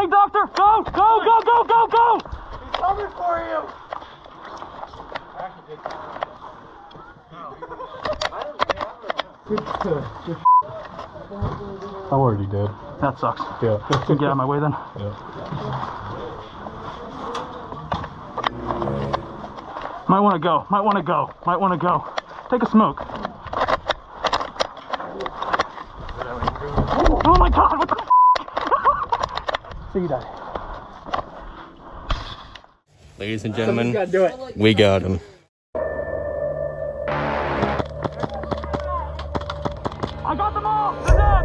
plague doctor! Go! Go! Go! Go! Go! Go! He's coming for you! I'm already dead. That sucks. Yeah. Can you get out of my way then? Yeah. Might want to go. Might want to go. Might want to go. Take a smoke. Oh my god, what the f? See you die. Ladies and gentlemen, Gotta do it. we got him. I got them all! They're dead!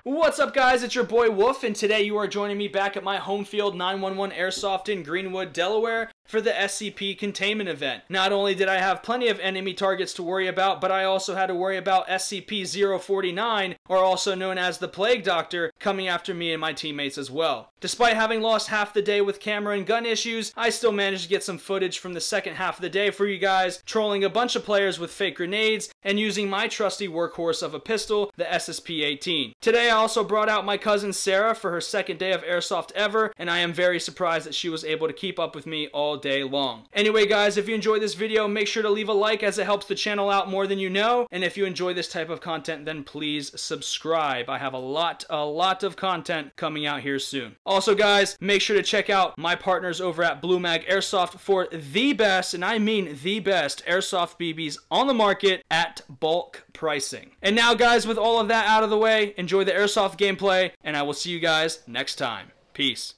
What's up, guys? It's your boy Wolf, and today you are joining me back at my home field 911 Airsoft in Greenwood, Delaware for the SCP Containment event. Not only did I have plenty of enemy targets to worry about, but I also had to worry about SCP-049, or also known as the Plague Doctor, coming after me and my teammates as well. Despite having lost half the day with camera and gun issues, I still managed to get some footage from the second half of the day for you guys, trolling a bunch of players with fake grenades and using my trusty workhorse of a pistol, the SSP-18. Today I also brought out my cousin Sarah for her second day of Airsoft ever, and I am very surprised that she was able to keep up with me all day long. Anyway guys, if you enjoyed this video, make sure to leave a like as it helps the channel out more than you know, and if you enjoy this type of content, then please subscribe. I have a lot of content coming out here soon. Also guys, make sure to check out my partners over at Blue Mag Airsoft for the best, and I mean the best, airsoft BBs on the market at bulk pricing. And now guys, with all of that out of the way, enjoy the Airsoft gameplay, and I will see you guys next time. Peace.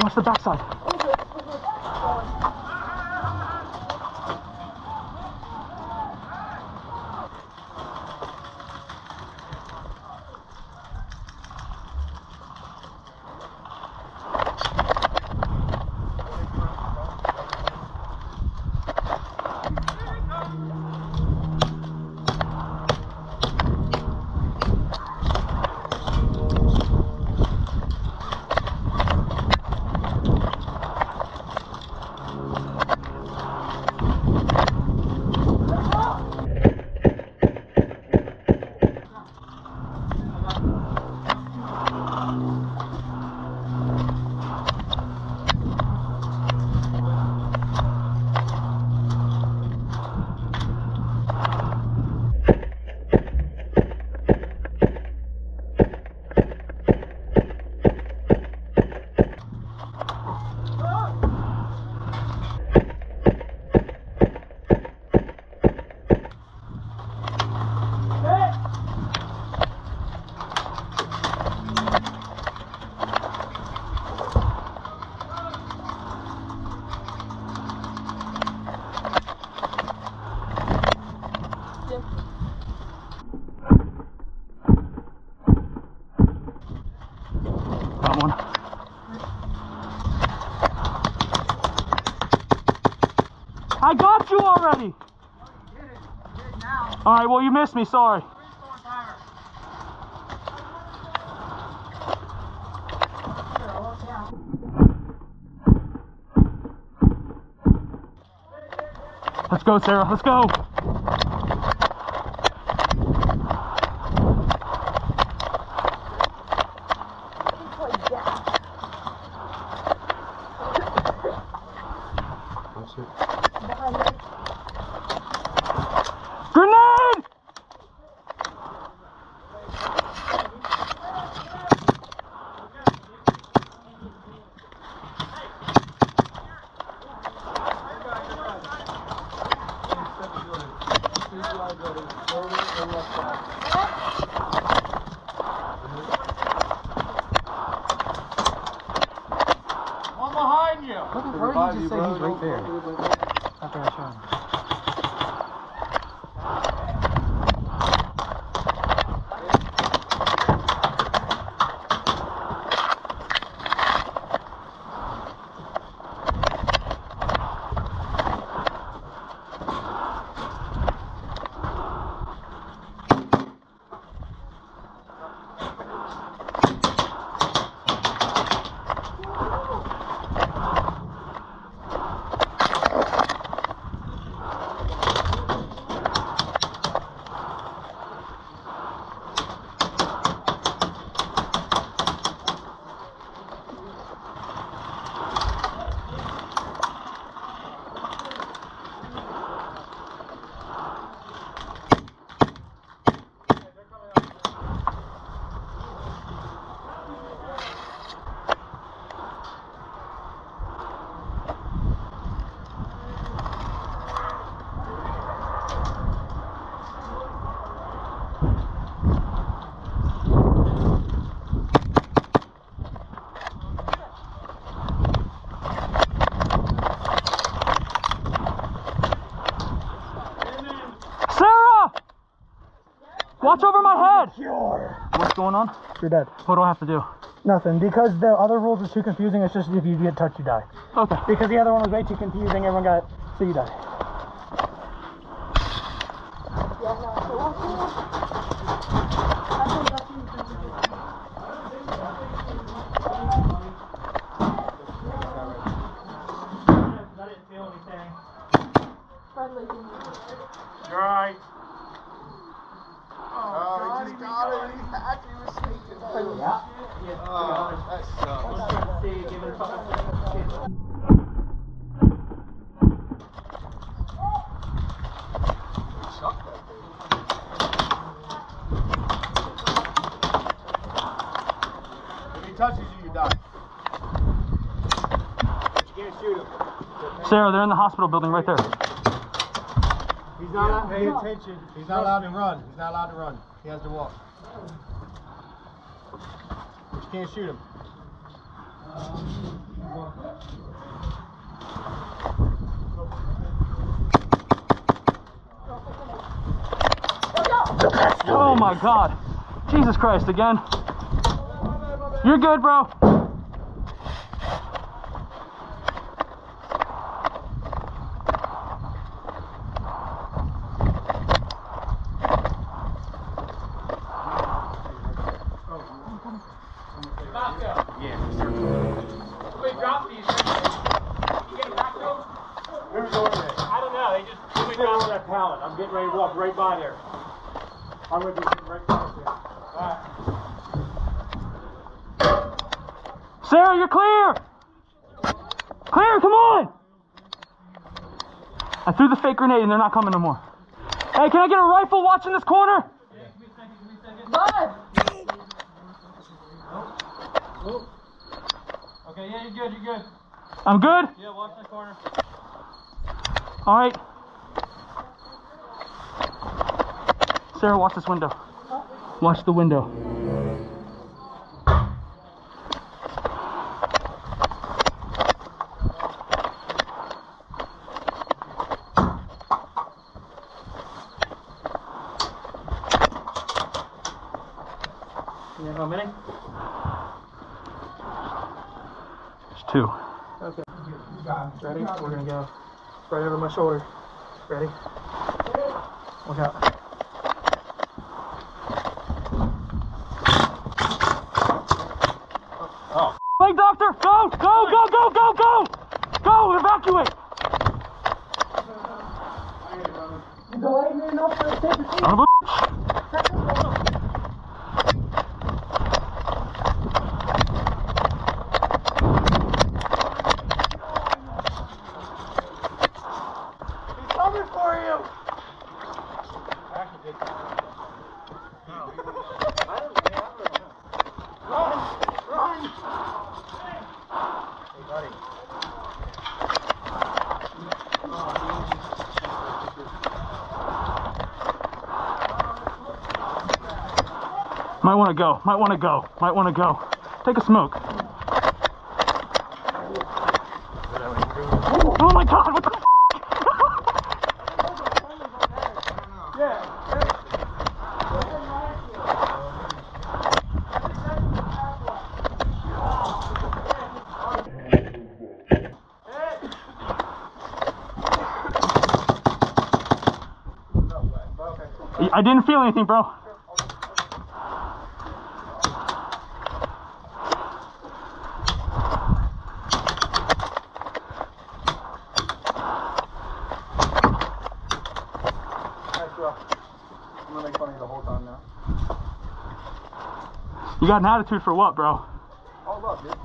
Watch the backside. Got one. I got you already! You did now. Alright, well you missed me, sorry. Let's go, Sarah, let's go! Grenade! One behind you. Where did you just say he's right there? After I shot him. Watch over my head! Sure. What's going on? You're dead. What do I have to do? Nothing, because the other rules are too confusing. It's just if you get touched, you die. Okay. Because the other one was way too confusing, everyone got, so you die. You're alright. Oh, he just got it. He's happy he was sneaking. Oh, that sucks. Chuck that thing. If he touches you, you die. But you can't shoot him. Sarah, they're in the hospital building right there. He's not allowed to pay attention. He's not allowed to run. He's not allowed to run. He has to walk. But you can't shoot him. Oh my God. Jesus Christ, again. You're good, bro. Wait, drop these. You getting back those? Where's over there? I don't know. They just sitting on that pallet. I'm getting ready to walk right by there. I'm going to be sitting right by there. Alright. Sarah, you're clear! Clear, come on! I threw the fake grenade and they're not coming no more. Hey, can I get a rifle watching this corner? Okay, yeah, you're good, you're good. I'm good? Yeah, watch the corner. Alright. Sarah, watch this window. Watch the window. You know how many? There's two. Okay. Ready? We're gonna go right over my shoulder. Ready? Look out. Oh. Leg doctor, go, go, go, go, go, go! Go, evacuate! You delayed me enough for a second. Son of a He's coming for you! Run! Run! Hey, buddy. Might want to go, might want to go, might want to go. Take a smoke. Oh my God, what the f***? I didn't feel anything, bro. I'm gonna make fun of you the whole time now. You got an attitude for what, bro? Oh, look, dude.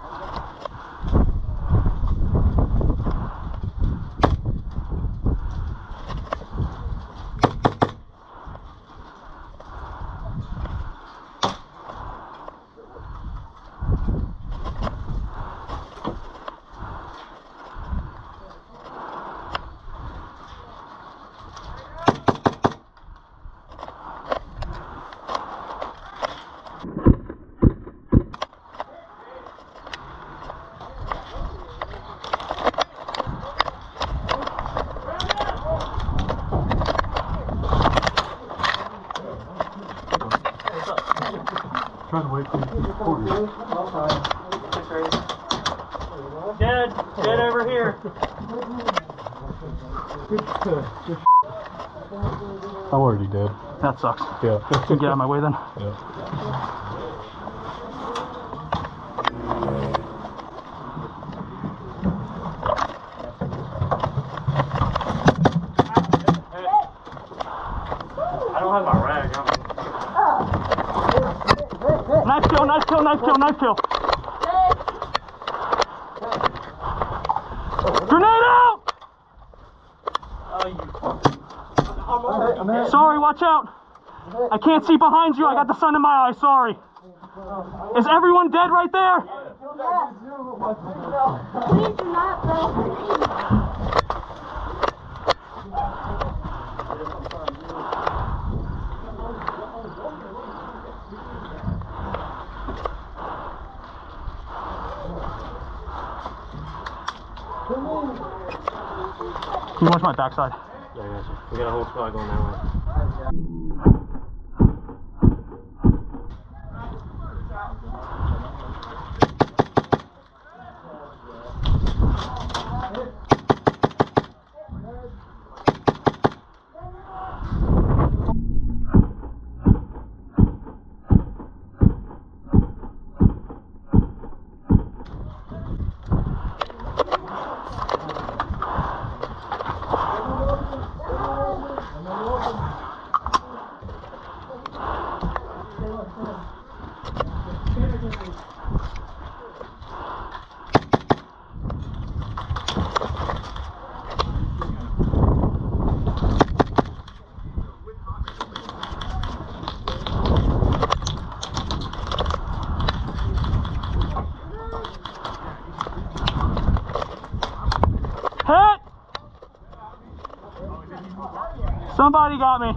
Trying to wait for you. Dead over here. I'm already dead. That sucks. Yeah. Can you get out of my way then? Yeah. I don't have my rag on me. Knife kill, knife kill, knife kill, knife kill. Grenade out! Sorry, watch out. I can't see behind you. I got the sun in my eye. Sorry. Is everyone dead right there? Please do not go. Can you watch my backside? Yeah, I got you. We got a whole squad going that way. Hit! Somebody got me.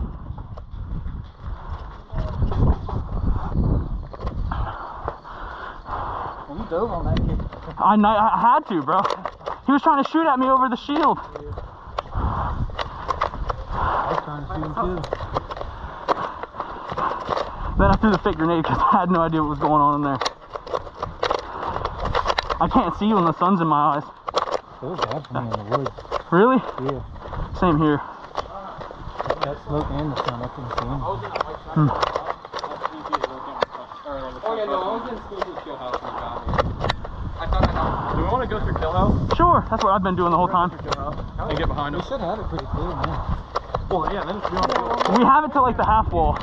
You dove on that kid. I had to, bro. He was trying to shoot at me over the shield. I was trying to shoot him too. Then I threw the fake grenade because I had no idea what was going on in there. I can't see when the sun's in my eyes. It was bad for me in the woods. Really? Yeah. Same here. That smoke and the sun, I couldn't see him. Oh yeah, no, I was in school with Kill House when I got here. I thought I had. Do we want to go through Kill House? Sure, that's what I've been doing the whole time. And get behind We them? should have it pretty clear, man. Well, yeah, then we don't We have it to like the half wall.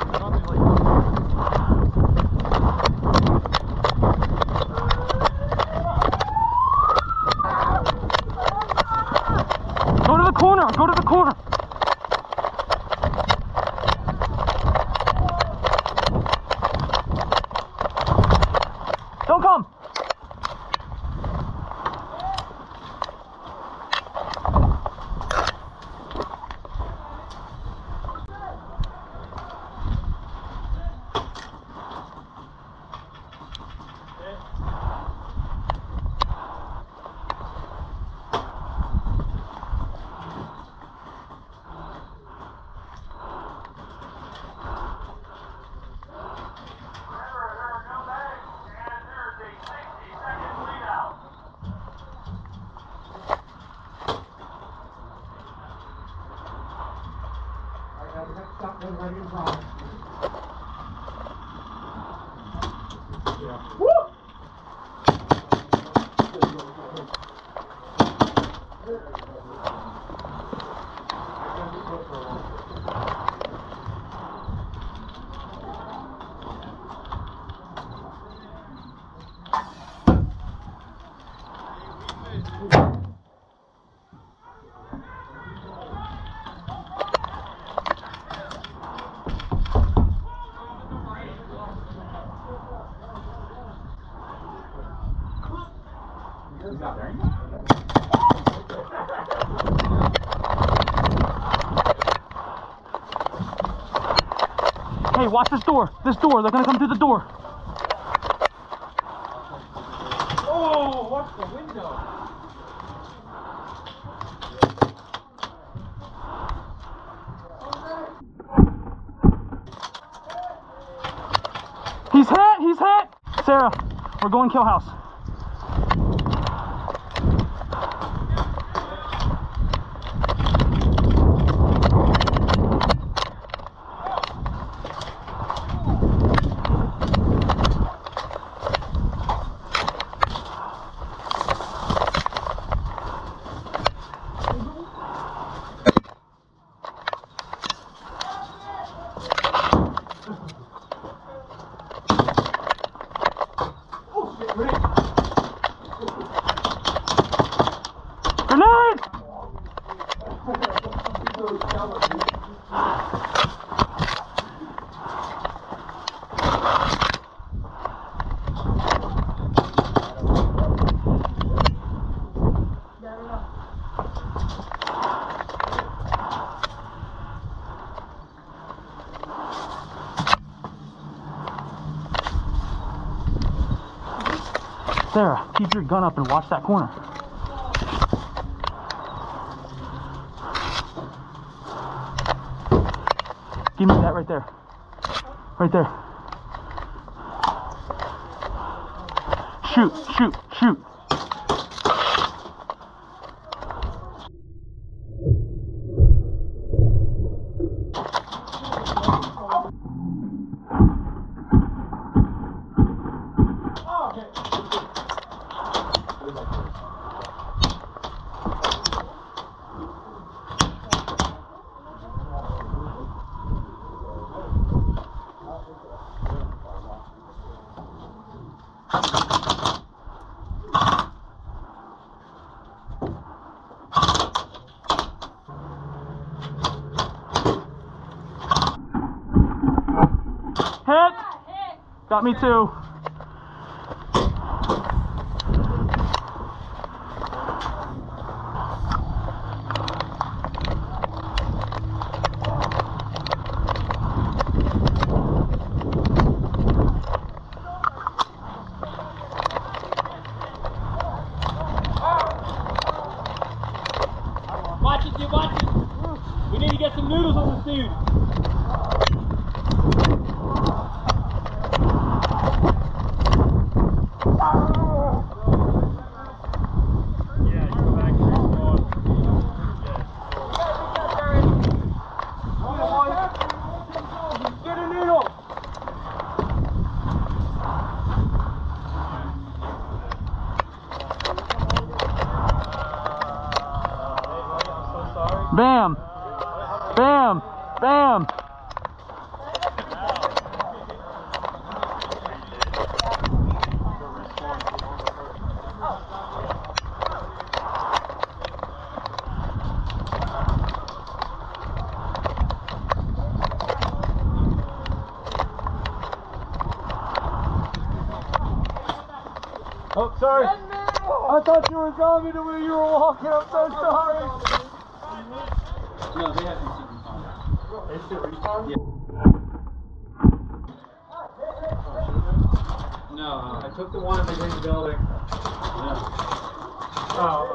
Go to the corner, go to the corner. Don't come. Hey, watch this door. This door. They're gonna come through the door. Oh, watch the window. He's hit. He's hit. Sarah, we're going kill house. Grenade! Sarah, keep your gun up and watch that corner. Give me that right there. Right there. Shoot, shoot, shoot. Hit! Got me too. Watch it, dude, watch it. We need to get some noodles on this dude. Get a noodle. Bam! Bam! Bam! Oh, sorry. I thought you were telling me the way you were walking. I'm so sorry. No, they have some secret They still respond? Yeah. No, I took the one and they hit the building. Oh.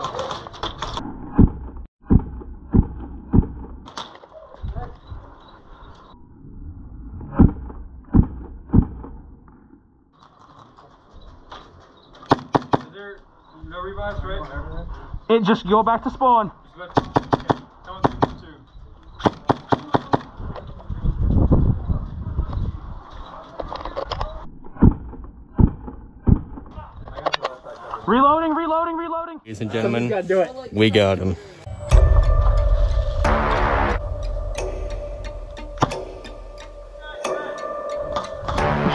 Is there no revives, right? It just go back to spawn. Reloading, reloading, reloading. Ladies and gentlemen, we got him. He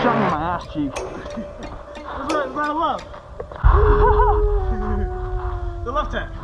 shot me in my ass cheek. Where's that left? The left hand.